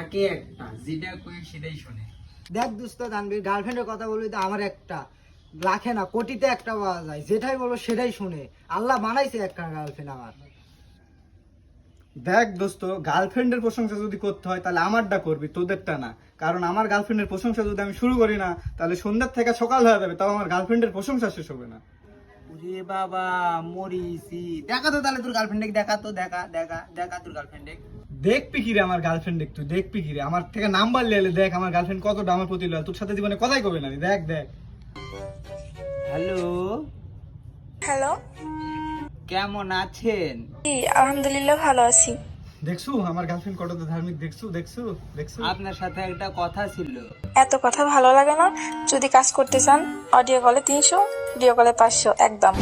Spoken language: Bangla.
থাকে একটা, যেটা কই সেটাই শোনে। দেখ দোস্ত তানভীর, গার্লফ্রেন্ডের কথা বলবি তো আমার একটা লাখে না কোটিতে একটা পাওয়া যায়, যেটাই বলবো সেটাই শুনে। আল্লাহ বানাইছে একটা গার্লফ্রেন্ড আমার। দেখ দোস্ত, গার্লফ্রেন্ডের প্রশংসা যদি করতে হয় তাহলে আমারটা করবি, তোদেরটা না। কারণ আমার গার্লফ্রেন্ডের প্রশংসা যদি আমি শুরু করি না তাহলে সন্ধ্যার থেকে সকাল হয়ে যাবে, তাও আমার গার্লফ্রেন্ডের প্রশংসা শেষ হবে না। ওরে বাবা মরিসি, দেখা তো তাহলে তোর গার্লফ্রেন্ডে, দেখা তো, দেখা দেখা দেখা তোর গার্লফ্রেন্ডে। দেখবি কি রে আমার গার্লফ্রেন্ড, একটু দেখবি কি রে আমার থেকে নাম্বার লেলে দেখ আমার গার্লফ্রেন্ড কতটা আমার প্রতি লয়াল, তোর সাথে জীবনে কথাই কবে না। দেখ দেখ। হ্যালো, হ্যালো, কেমন আছেন? জি আলহামদুলিল্লাহ ভালো আছি। দেখছু আমার গার্লফ্রেন্ড কতটা ধার্মিক, দেখছু দেখছু দেখছু। আপনার সাথে একটা কথা ছিল। এত কথা ভালো লাগে না। যদি কাজ করতে চান অডিও কলে 300, ভিডিও কলে 500 একদম।